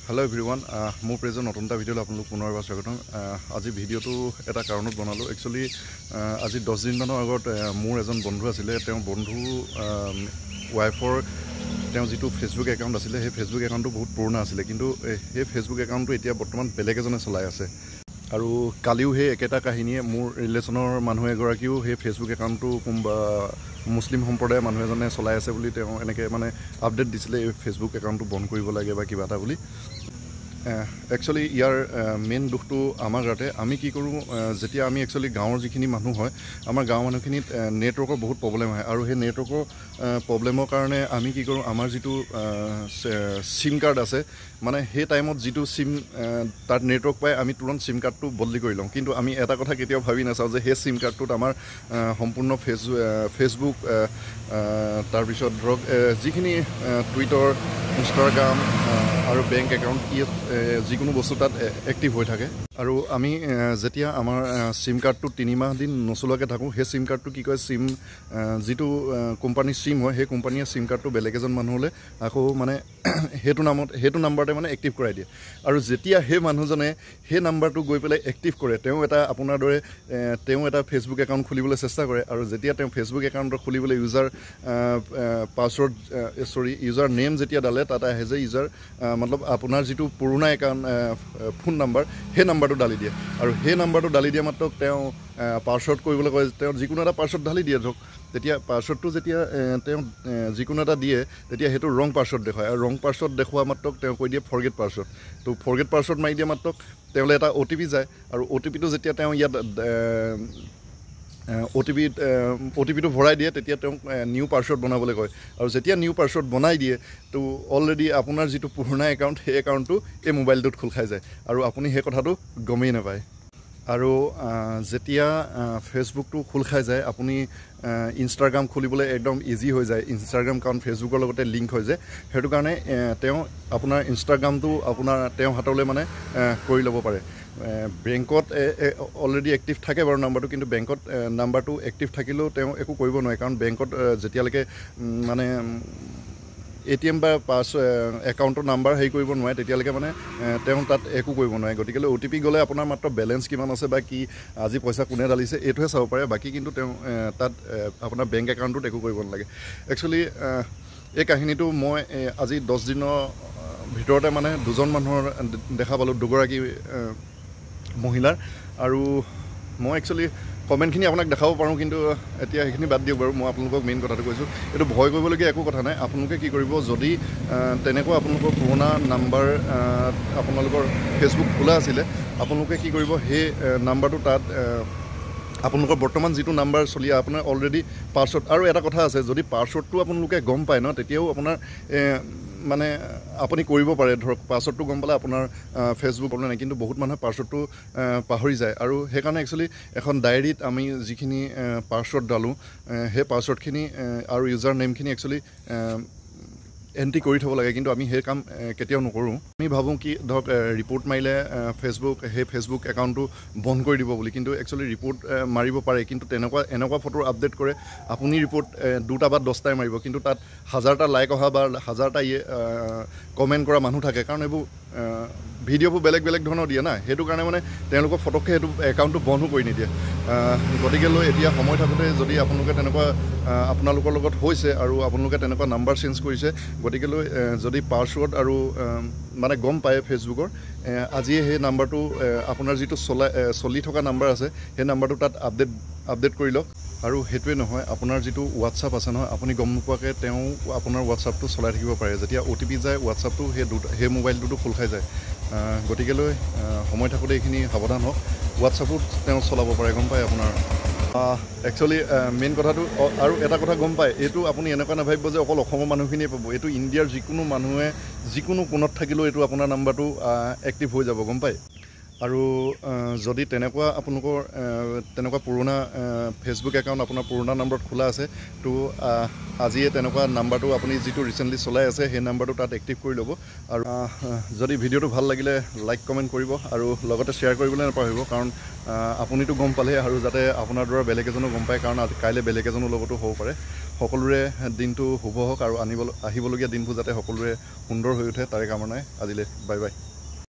Hello everyone, মোৰ present নতুন এটা ভিডিঅ'লৈ আপোনালোক পুনৰ এবাৰ স্বাগতম। আজি ভিডিঅ'টো এটা কাৰণত বনালোঁ। একচুৱেলি আজি 10 দিনমানৰ আগত মোৰ এজন বন্ধু আছিলে। তেওঁ বন্ধু ৱাইফৰ তেওঁ যিটো ফেচবুক একাউণ্ট আছিলে, সেই ফেচবুক একাউণ্টটো বহুত পুৰণা আছিলে, কিন্তু সেই ফেচবুক একাউণ্টটো এতিয়া বৰ্তমান বেলেগ এজনে চলাই আছে। আৰু কালিও সেই একেটা কাহিনীয়ে মোৰ ৰিলেশ্যনৰ মানুহ এগৰাকীও সেই ফেচবুক একাউণ্টটো কোনোবা মুছলিম সম্প্ৰদায়ৰ মানুহ এজনে চলাই আছে বুলি তেওঁ এনেকৈ মানে আপডেট দিছিলে, এই ফেচবুক একাউণ্টটো বন্ধ কৰিব লাগে বা কিবা এটা বুলি। একচুৱেলি ইয়াৰ মেইন দুখটো আমাৰ গাতে। আমি কি কৰোঁ, যেতিয়া আমি একচুৱেলি গাঁৱৰ যিখিনি মানুহ হয়, আমাৰ গাঁৱৰ মানুহখিনিত নেটৱৰ্কৰ বহুত প্ৰব্লেম হয়, আৰু সেই নেটৱৰ্কৰ প্ৰব্লেমৰ কাৰণে আমি কি কৰোঁ, আমাৰ যিটো চিম কাৰ্ড আছে, মানে সেই টাইমত যিটো চিম তাত নেটৱৰ্ক পায়, আমি তুৰন্ত চিম কাৰ্ডটো বদলি কৰি লওঁ। কিন্তু আমি এটা কথা কেতিয়াও ভাবি নাচাওঁ যে সেই চিম কাৰ্ডটোত আমাৰ সম্পূৰ্ণ ফেচবুক তাৰপিছত ধৰক যিখিনি টুইটাৰ, ইনষ্টাগ্ৰাম আৰু বেংক একাউণ্ট যিকোনো বস্তু তাত এক্টিভ হৈ থাকে। আৰু আমি যেতিয়া আমাৰ চিম কাৰ্ডটো 3 মাহ দিন নচলোৱাকৈ থাকোঁ, সেই চিম কাৰ্ডটো কি কয়, যিটো কোম্পানীৰ চিম হয়, সেই কোম্পানীয়ে চিম কাৰ্ডটো বেলেগ এজন মানুহলৈ আকৌ মানে সেইটো নাম্বাৰতে মানে এক্টিভ কৰাই দিয়ে। আৰু যেতিয়া সেই মানুহজনে সেই নাম্বাৰটো গৈ পেলাই এক্টিভ কৰে, তেওঁ আপোনাৰ দৰে তেওঁ এটা ফেচবুক একাউণ্ট খুলিবলৈ চেষ্টা কৰে। আৰু যেতিয়া তেওঁ ফেচবুক একাউণ্ট খুলিবলৈ ইউজাৰ নেম যেতিয়া ডালে, তাত আহে যে মতলব আপোনাৰ যিটো পুৰণা একাউণ্ট ফোন নাম্বাৰ, সেই নাম্বাৰটো ডালি দিয়ে। আৰু সেই নাম্বাৰটো ডালি দিয়া মাত্ৰ তেওঁ পাছৱৰ্ড কৰিবলৈ কয়, তেওঁ যিকোনো এটা পাছৱৰ্ড ঢালি দিয়ে ধৰক। তেতিয়া পাছৱৰ্ডটো যেতিয়া তেওঁ যিকোনো এটা দিয়ে, তেতিয়া সেইটো ৰং পাছৱৰ্ড দেখুৱায়। আৰু ৰং পাছৱৰ্ড দেখুওৱা মাত্ৰ তেওঁ কৈ দিয়ে ফৰগেট পাছৱৰ্ড। তো ফৰগেট পাছৱৰ্ড মাৰি দিয়া মাত্ৰ তেওঁলৈ এটা OTP যায়। আৰু OTPটো যেতিয়া তেওঁ ইয়াত OTPটো ভৰাই দিয়ে, তেতিয়া তেওঁক নিউ পাছৱৰ্ড বনাবলৈ কয়। আৰু যেতিয়া নিউ পাছৱৰ্ড বনাই দিয়ে, তো অলৰেডি আপোনাৰ যিটো পুৰণা একাউণ্ট, সেই একাউণ্টটো এই মোবাইলটোত খোল খাই যায়, আৰু আপুনি সেই কথাটো গমেই নাপায়। আৰু যেতিয়া ফেচবুকটো খোল খাই যায়, আপুনি ইনষ্টাগ্ৰাম খুলিবলৈ একদম ইজি হৈ যায়। ইনষ্টাগ্ৰাম কাৰণ ফেচবুকৰ লগতে লিংক হৈ যায়, সেইটো কাৰণে তেওঁ আপোনাৰ ইনষ্টাগ্ৰামটো তেওঁ হাতলৈ মানে কৰি ল'ব পাৰে। বেংকত অলৰেডি এক্টিভ থাকে বাৰু নাম্বাৰটো, কিন্তু বেংকত নাম্বাৰটো এক্টিভ থাকিলেও তেওঁ একো কৰিব নোৱাৰে, কাৰণ বেংকত যেতিয়ালৈকে মানে ATM বা একাউণ্টৰ নাম্বাৰ হেৰি কৰিব নোৱাৰে, তেতিয়ালৈকে মানে তেওঁ তাত একো কৰিব নোৱাৰে। গতিকে OTP গ'লে আপোনাৰ মাত্ৰ বেলেঞ্চ কিমান আছে বা কি আজি পইচা কোনে ঢালিছে, এইটোহে চাব পাৰে। বাকী কিন্তু তেওঁ তাত আপোনাৰ বেংক একাউণ্টটোত একো কৰিব নালাগে। একচুৱেলি এই কাহিনীটো মই আজি 10 দিনৰ ভিতৰতে মানে 2জন মানুহৰ দেখা পালোঁ, 2গৰাকী মহিলাৰ। আৰু মই একচুৱেলি কমেণ্টখিনি আপোনাক দেখাব পাৰোঁ, কিন্তু এতিয়া সেইখিনি বাদ দিয়ক বাৰু। মই আপোনালোকক মেইন কথাটো কৈছোঁ, এইটো ভয় কৰিবলগীয়া একো কথা নাই। আপোনালোকে কি কৰিব, যদি তেনেকুৱা আপোনালোকৰ পুৰণা নাম্বাৰ আপোনালোকৰ ফেচবুক খোলা আছিলে, আপোনালোকে কি কৰিব, সেই নাম্বাৰটো তাত আপোনালোকৰ বৰ্তমান যিটো নাম্বাৰ চলি আপোনাৰ অলৰেডি পাছৱৰ্ড। আৰু এটা কথা আছে, যদি পাছৱৰ্ডটো আপোনালোকে গম পায় ন, তেতিয়াও আপোনাৰ মানে আপুনি কৰিব পাৰে। ধৰক পাছৱৰ্ডটো গম পালে আপোনাৰ ফেচবুক প্ৰব্লেম নাই, কিন্তু বহুত মানুহে পাছৱৰ্ডটো পাহৰি যায়। আৰু সেইকাৰণে একচুৱেলি এখন ডায়েৰীত আমি যিখিনি পাছৱৰ্ড ডালোঁ, সেই পাছৱৰ্ডখিনি আৰু ইউজাৰ নেমখিনি একচুৱেলি এণ্ট্ৰি কৰি থ'ব লাগে, কিন্তু আমি সেই কাম কেতিয়াও নকৰোঁ। আমি ভাবোঁ কি ধৰক ৰিপৰ্ট মাৰিলে সেই ফেচবুক একাউণ্টটো বন্ধ কৰি দিব বুলি, কিন্তু একচুৱেলি ৰিপৰ্ট মাৰিব পাৰে, কিন্তু এনেকুৱা ফটো আপডেট কৰে, আপুনি ৰিপৰ্ট 2টা বা 10টাই মাৰিব, কিন্তু তাত 1000টা লাইক অহা বা 1000টা কমেণ্ট কৰা মানুহ থাকে, কাৰণ এইবোৰ ভিডিঅ'বোৰ বেলেগ বেলেগ ধৰণৰ দিয়ে না, সেইটো কাৰণে মানে তেওঁলোকক ফটককৈ সেইটো একাউণ্টটো বন্ধো কৰি নিদিয়ে। গতিকে এতিয়া সময় থাকোঁতে যদি আপোনালোকে তেনেকুৱা আপোনালোকৰ লগত হৈছে আৰু আপোনালোকে তেনেকুৱা নাম্বাৰ চেঞ্জ কৰিছে, গতিকে যদি পাছৱৰ্ড আৰু মানে গম পায় ফেচবুকৰ, আজিয়ে সেই নাম্বাৰটো আপোনাৰ যিটো চলি থকা নাম্বাৰ আছে, সেই নাম্বাৰটো তাত আপডেট কৰি লওক। আৰু সেইটোৱে নহয়, আপোনাৰ যিটো হোৱাটছআপ আছে নহয়, আপুনি গম নোপোৱাকৈ তেওঁ আপোনাৰ হোৱাটছআপটো চলাই থাকিব পাৰে। যেতিয়া OTP যায়, হোৱাটছআপটো সেই মোবাইলটোতো খোল খাই যায়। গতিকে সময় থাকোঁতে এইখিনি সাৱধান হওক। হোৱাটছআপো তেওঁ চলাব পাৰে, গম পায় আপোনাৰ। একচুৱেলি মেইন কথাটো, আৰু এটা কথা গম পায়, এইটো আপুনি এনেকুৱা নাভাবিব যে অকল অসমৰ মানুহখিনিয়ে পাব, এইটো ইণ্ডিয়াৰ যিকোনো মানুহে যিকোনো কোণত থাকিলেও এইটো আপোনাৰ নাম্বাৰটো এক্টিভ হৈ যাব, গম পায়। আৰু যদি তেনেকুৱা আপোনালোকৰ তেনেকুৱা পুৰণা ফেচবুক একাউণ্ট আপোনাৰ পুৰণা নম্বৰত খোলা আছে তো আজিয়ে তেনেকুৱা নাম্বাৰটো আপুনি যিটো ৰিচেণ্টলি চলাই আছে সেই নাম্বাৰটো তাত এক্টিভ কৰি ল'ব আৰু যদি ভিডিঅ'টো ভাল লাগিলে লাইক কমেণ্ট কৰিব আৰু লগতে শ্বেয়াৰ কৰিবলৈ নাপাহৰিব কাৰণ আপুনিতো গম পালে আৰু যাতে আপোনাৰ দ্বাৰা বেলেগ এজনো গম পায় কাৰণ কাইলৈ বেলেগ এজনৰ লগতো হ'ব পাৰে সকলোৰে দিনটো শুভ হওক আৰু আহিবলগীয়া দিনবোৰ যাতে সকলোৰে সুন্দৰ হৈ উঠে তাৰে কামনাই আজিলৈ বাই বাই